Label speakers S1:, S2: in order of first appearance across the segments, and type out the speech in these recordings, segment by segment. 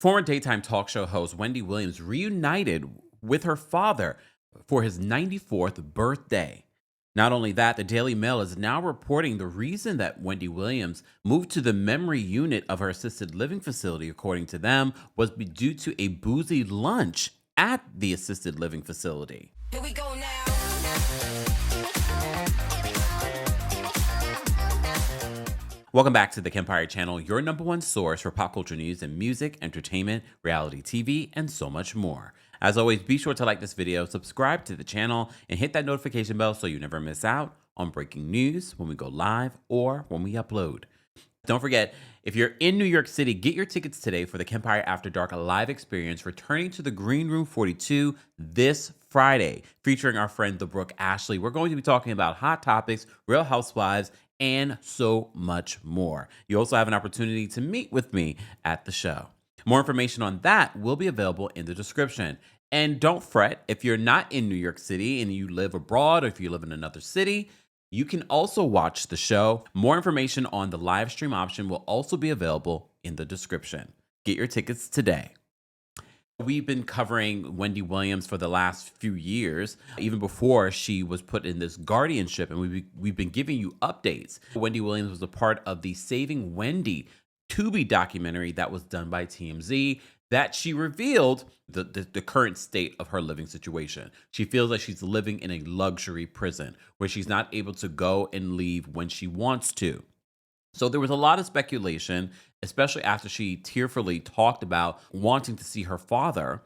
S1: Former daytime talk show host Wendy Williams reunited with her father for his 94th birthday. Not only that, the Daily Mail is now reporting the reason that Wendy Williams moved to the memory unit of her assisted living facility, according to them, was due to a boozy lunch at the assisted living facility.
S2: Here we go now.
S1: Welcome back to the Kempire channel, your number one source for pop culture news and music, entertainment, reality TV, and so much more. As always, be sure to like this video, subscribe to the channel, and hit that notification bell so you never miss out on breaking news when we go live or when we upload. Don't forget, if you're in New York City, get your tickets today for the Kempire After Dark live experience, returning to the Green Room 42 this Friday, featuring our friend, the Brooke Ashley. We're going to be talking about hot topics, Real Housewives, and so much more. You also have an opportunity to meet with me at the show. More information on that will be available in the description. And don't fret, if you're not in New York City and you live abroad, or if you live in another city, you can also watch the show. More information on the live stream option will also be available in the description. Get your tickets today. We've been covering Wendy Williams for the last few years, even before she was put in this guardianship, and we've been giving you updates. Wendy Williams was a part of the Saving Wendy Tubi documentary that was done by TMZ, that she revealed the current state of her living situation. She feels like she's living in a luxury prison where she's not able to go and leave when she wants to. So there was a lot of speculation, especially after she tearfully talked about wanting to see her father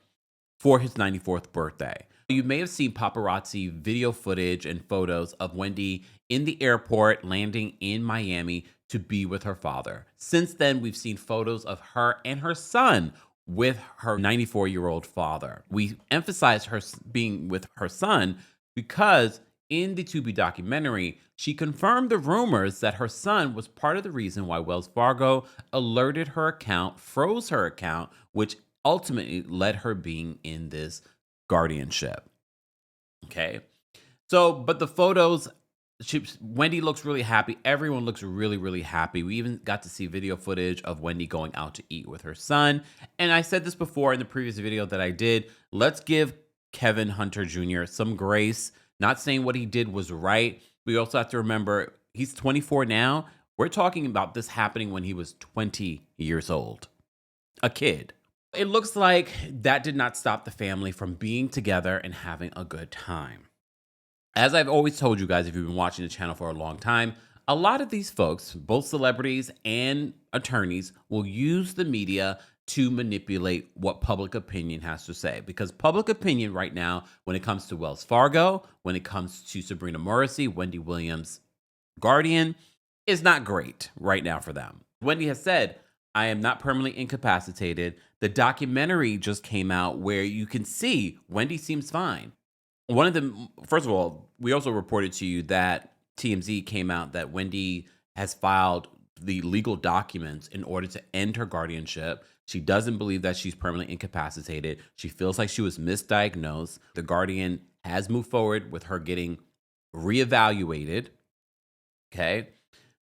S1: for his 94th birthday. You may have seen paparazzi video footage and photos of Wendy in the airport landing in Miami to be with her father. Since then, we've seen photos of her and her son with her 94-year-old father. We emphasize her being with her son because in the Tubi documentary, she confirmed the rumors that her son was part of the reason why Wells Fargo alerted her account, froze her account, which ultimately led her being in this guardianship. Okay. So, but the photos, Wendy looks really happy. Everyone looks really, really happy. We even got to see video footage of Wendy going out to eat with her son. And I said this before in the previous video that I did. Let's give Kevin Hunter Jr. some grace. Not saying what he did was right. We also have to remember he's 24 now. We're talking about this happening when he was 20 years old. A kid. It looks like that did not stop the family from being together and having a good time. As I've always told you guys, if you've been watching the channel for a long time, a lot of these folks, both celebrities and attorneys, will use the media to manipulate what public opinion has to say. Because public opinion right now, when it comes to Wells Fargo, when it comes to Sabrina Morrissey, Wendy Williams' guardian, is not great right now for them. Wendy has said, I am not permanently incapacitated. The documentary just came out where you can see Wendy seems fine. One of them, first of all, we also reported to you that TMZ came out that Wendy has filed the legal documents in order to end her guardianship. She doesn't believe that she's permanently incapacitated. She feels like she was misdiagnosed. The guardian has moved forward with her getting reevaluated. Okay.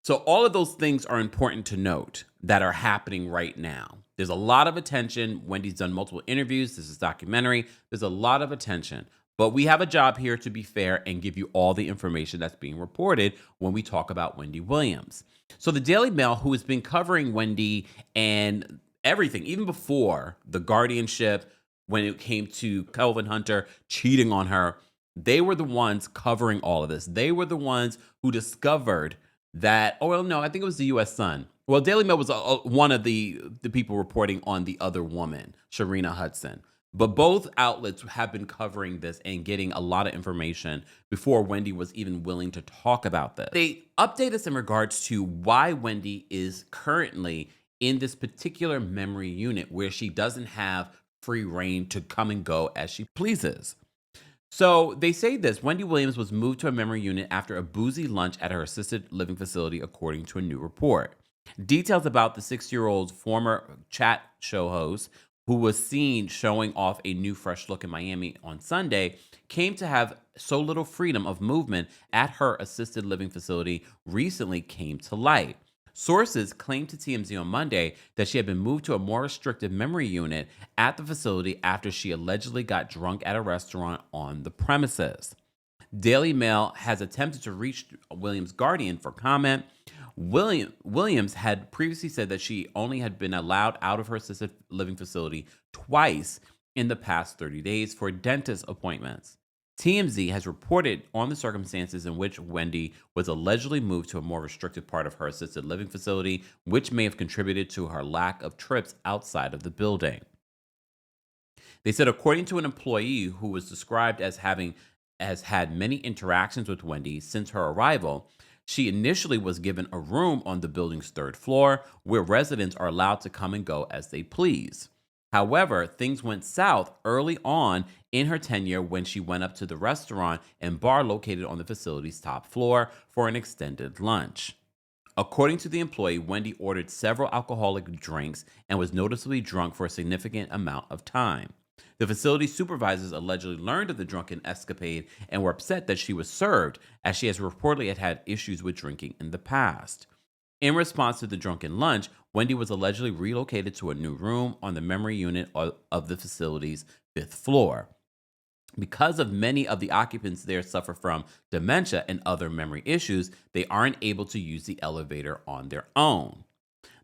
S1: So all of those things are important to note that are happening right now. There's a lot of attention. Wendy's done multiple interviews. This is documentary. There's a lot of attention. But we have a job here to be fair and give you all the information that's being reported when we talk about Wendy Williams. So the Daily Mail, who has been covering Wendy and everything, even before the guardianship, when it came to Kelvin Hunter cheating on her, they were the ones covering all of this. They were the ones who discovered that, oh, well, no, I think it was the U.S. Sun. Well, Daily Mail was one of the people reporting on the other woman, Sharina Hudson. But both outlets have been covering this and getting a lot of information before Wendy was even willing to talk about this. They update us in regards to why Wendy is currently in this particular memory unit where she doesn't have free reign to come and go as she pleases. So they say this: Wendy Williams was moved to a memory unit after a boozy lunch at her assisted living facility, according to a new report. Details about the 6-year-old's former chat show host, who was seen showing off a new fresh look in Miami on Sunday, came to have so little freedom of movement at her assisted living facility recently came to light. Sources claimed to TMZ on Monday that she had been moved to a more restrictive memory unit at the facility after she allegedly got drunk at a restaurant on the premises. Daily Mail has attempted to reach Williams' guardian for comment. Williams had previously said that she only had been allowed out of her assisted living facility twice in the past 30 days for dentist appointments. TMZ has reported on the circumstances in which Wendy was allegedly moved to a more restricted part of her assisted living facility, which may have contributed to her lack of trips outside of the building. They said, according to an employee who was described as having had many interactions with Wendy since her arrival, she initially was given a room on the building's third floor where residents are allowed to come and go as they please. However, things went south early on in her tenure when she went up to the restaurant and bar located on the facility's top floor for an extended lunch. According to the employee, Wendy ordered several alcoholic drinks and was noticeably drunk for a significant amount of time. The facility supervisors allegedly learned of the drunken escapade and were upset that she was served, as she has reportedly had issues with drinking in the past. In response to the drunken lunch, Wendy was allegedly relocated to a new room on the memory unit of the facility's fifth floor. Because of many of the occupants there suffer from dementia and other memory issues, they aren't able to use the elevator on their own.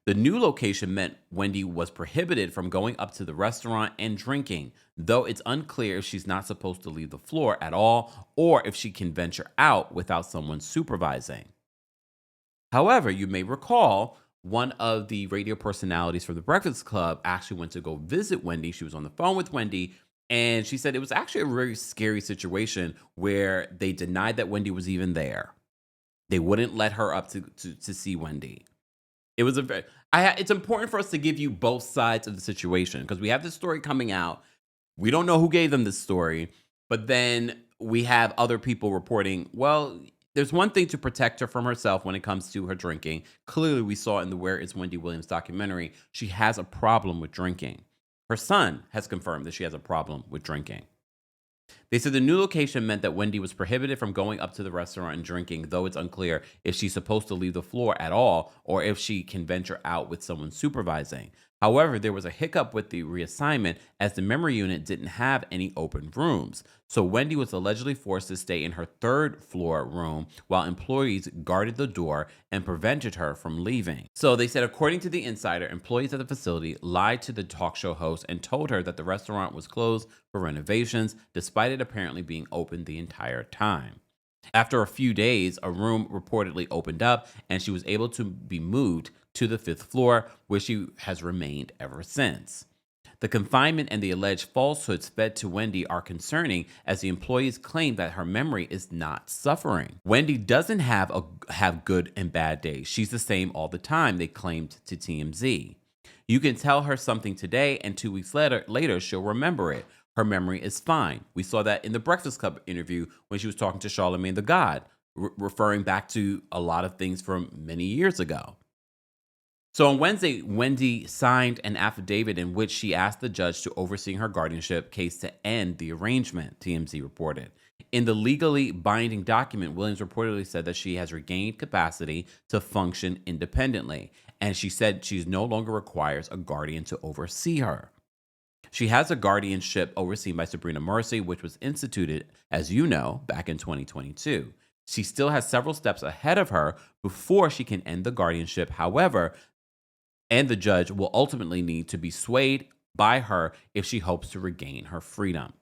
S1: The new location meant Wendy was prohibited from going up to the restaurant and drinking, though it's unclear if she's not supposed to leave the floor at all or if she can venture out without someone supervising. However, you may recall one of the radio personalities from the Breakfast Club actually went to go visit Wendy. She was on the phone with Wendy, and she said it was actually a very scary situation where they denied that Wendy was even there. They wouldn't let her up to see Wendy. It was it's important for us to give you both sides of the situation because we have this story coming out. We don't know who gave them this story, but then we have other people reporting, well, there's one thing to protect her from herself when it comes to her drinking. Clearly, we saw in the Where is Wendy Williams documentary, she has a problem with drinking. Her son has confirmed that she has a problem with drinking. They said the new location meant that Wendy was prohibited from going up to the restaurant and drinking, though it's unclear if she's supposed to leave the floor at all or if she can venture out with someone supervising. However, there was a hiccup with the reassignment as the memory unit didn't have any open rooms. So Wendy was allegedly forced to stay in her third floor room while employees guarded the door and prevented her from leaving. So they said, according to the insider, employees at the facility lied to the talk show host and told her that the restaurant was closed for renovations, despite it apparently being open the entire time. After a few days, a room reportedly opened up and she was able to be moved to the fifth floor, where she has remained ever since. The confinement and the alleged falsehoods fed to Wendy are concerning, as the employees claim that her memory is not suffering. Wendy doesn't have good and bad days. She's the same all the time, they claimed to TMZ. You can tell her something today, and 2 weeks later she'll remember it. Her memory is fine. We saw that in the Breakfast Club interview when she was talking to Charlamagne the God, referring back to a lot of things from many years ago. So on Wednesday, Wendy signed an affidavit in which she asked the judge to oversee her guardianship case to end the arrangement, TMZ reported. In the legally binding document, Williams reportedly said that she has regained capacity to function independently, and she said she no longer requires a guardian to oversee her. She has a guardianship overseen by Sabrina Mercy, which was instituted, as you know, back in 2022. She still has several steps ahead of her before she can end the guardianship. However, and the judge will ultimately need to be swayed by her if she hopes to regain her freedom.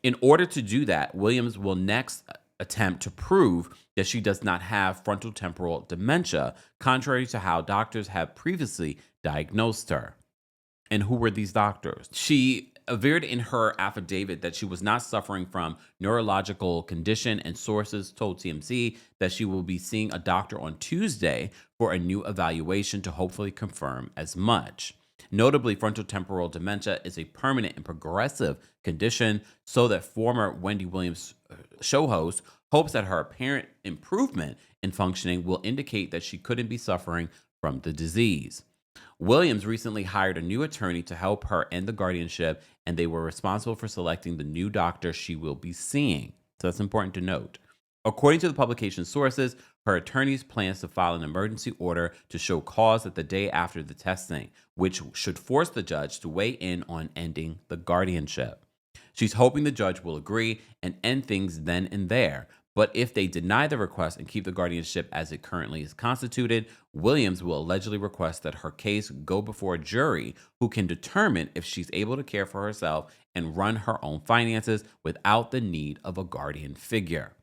S1: In order to do that, Williams will next attempt to prove that she does not have frontotemporal dementia, contrary to how doctors have previously diagnosed her. And who were these doctors? She averred in her affidavit that she was not suffering from neurological condition, and sources told TMZ that she will be seeing a doctor on Tuesday for a new evaluation to hopefully confirm as much. Notably, frontotemporal dementia is a permanent and progressive condition, so that former Wendy Williams show host hopes that her apparent improvement in functioning will indicate that she couldn't be suffering from the disease. Williams recently hired a new attorney to help her end the guardianship, and they were responsible for selecting the new doctor she will be seeing. So that's important to note. According to the publication sources, her attorneys plans to file an emergency order to show cause at the day after the testing, which should force the judge to weigh in on ending the guardianship. She's hoping the judge will agree and end things then and there. But if they deny the request and keep the guardianship as it currently is constituted, Williams will allegedly request that her case go before a jury who can determine if she's able to care for herself and run her own finances without the need of a guardian figure.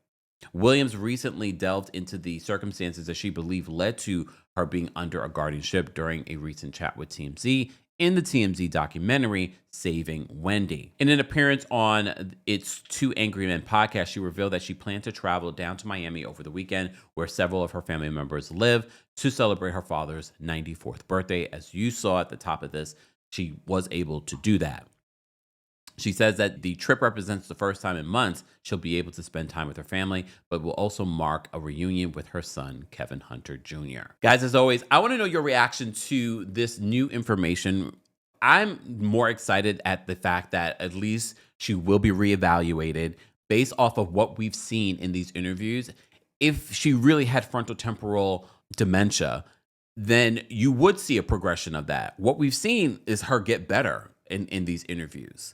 S1: Williams recently delved into the circumstances that she believed led to her being under a guardianship during a recent chat with TMZ in the TMZ documentary, Saving Wendy. In an appearance on its Two Angry Men podcast, she revealed that she planned to travel down to Miami over the weekend, where several of her family members live, to celebrate her father's 94th birthday. As you saw at the top of this, she was able to do that. She says that the trip represents the first time in months she'll be able to spend time with her family, but will also mark a reunion with her son, Kevin Hunter Jr. Guys, as always, I want to know your reaction to this new information. I'm more excited at the fact that at least she will be reevaluated based off of what we've seen in these interviews. If she really had frontotemporal dementia, then you would see a progression of that. What we've seen is her get better in these interviews.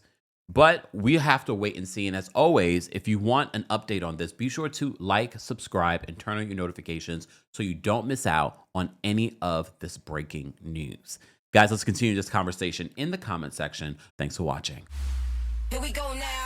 S1: But we have to wait and see. And as always, if you want an update on this, be sure to like, subscribe, and turn on your notifications so you don't miss out on any of this breaking news. Guys, let's continue this conversation in the comment section. Thanks for watching.
S2: Here we go now.